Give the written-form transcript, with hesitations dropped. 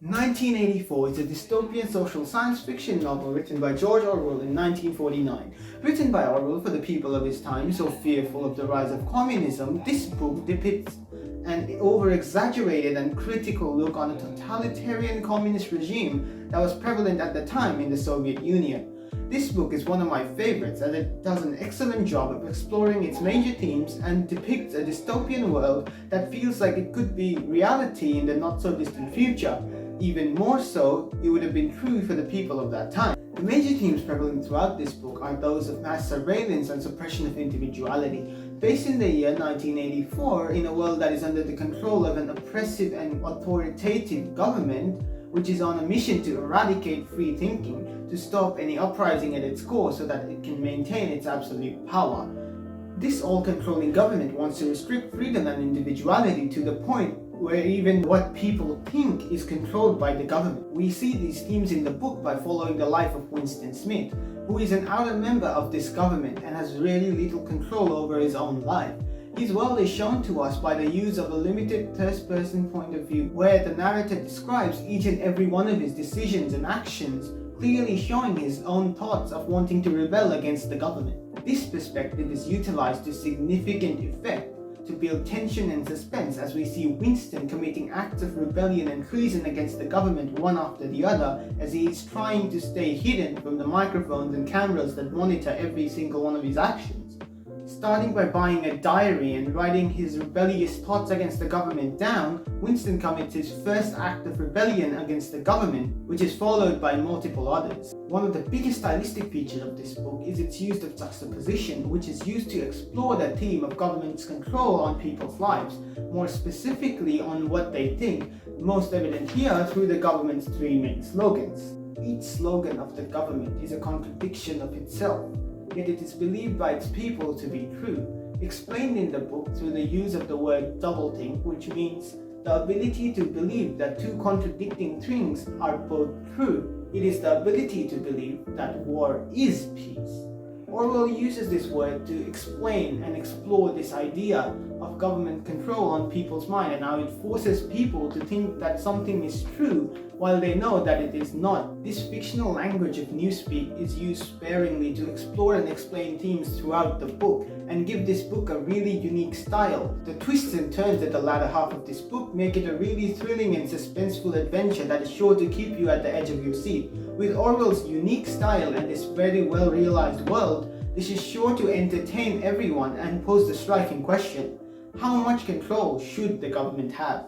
1984 is a dystopian social science fiction novel written by George Orwell in 1949. Written by Orwell for the people of his time, so fearful of the rise of communism, this book depicts an over-exaggerated and critical look on a totalitarian communist regime that was prevalent at the time in the Soviet Union. This book is one of my favorites as it does an excellent job of exploring its major themes and depicts a dystopian world that feels like it could be reality in the not-so-distant future. Even more so, it would have been true for the people of that time. The major themes prevalent throughout this book are those of mass surveillance and suppression of individuality. Based in the year 1984, in a world that is under the control of an oppressive and authoritative government, which is on a mission to eradicate free thinking, to stop any uprising at its core so that it can maintain its absolute power. This all-controlling government wants to restrict freedom and individuality to the point where even what people think is controlled by the government. We see these themes in the book by following the life of Winston Smith, who is an outer member of this government and has really little control over his own life. His world is shown to us by the use of a limited third-person point of view, where the narrator describes each and every one of his decisions and actions, clearly showing his own thoughts of wanting to rebel against the government. This perspective is utilized to significant effect to build tension and suspense as we see Winston committing acts of rebellion and treason against the government one after the other, as he is trying to stay hidden from the microphones and cameras that monitor every single one of his actions. Starting by buying a diary and writing his rebellious thoughts against the government down, Winston commits his first act of rebellion against the government, which is followed by multiple others. One of the biggest stylistic features of this book is its use of juxtaposition, which is used to explore the theme of government's control on people's lives, more specifically on what they think, most evident here through the government's three main slogans. Each slogan of the government is a contradiction of itself, yet it is believed by its people to be true, explained in the book through the use of the word doublethink, which means the ability to believe that two contradicting things are both true. It is the ability to believe that war is peace. Orwell uses this word to explain and explore this idea of government control on people's mind and how it forces people to think that something is true while they know that it is not. This fictional language of newspeak is used sparingly to explore and explain themes throughout the book and give this book a really unique style. The twists and turns at the latter half of this book make it a really thrilling and suspenseful adventure that is sure to keep you at the edge of your seat. With Orwell's unique style and this very well realized world, this is sure to entertain everyone and pose the striking question: how much control should the government have?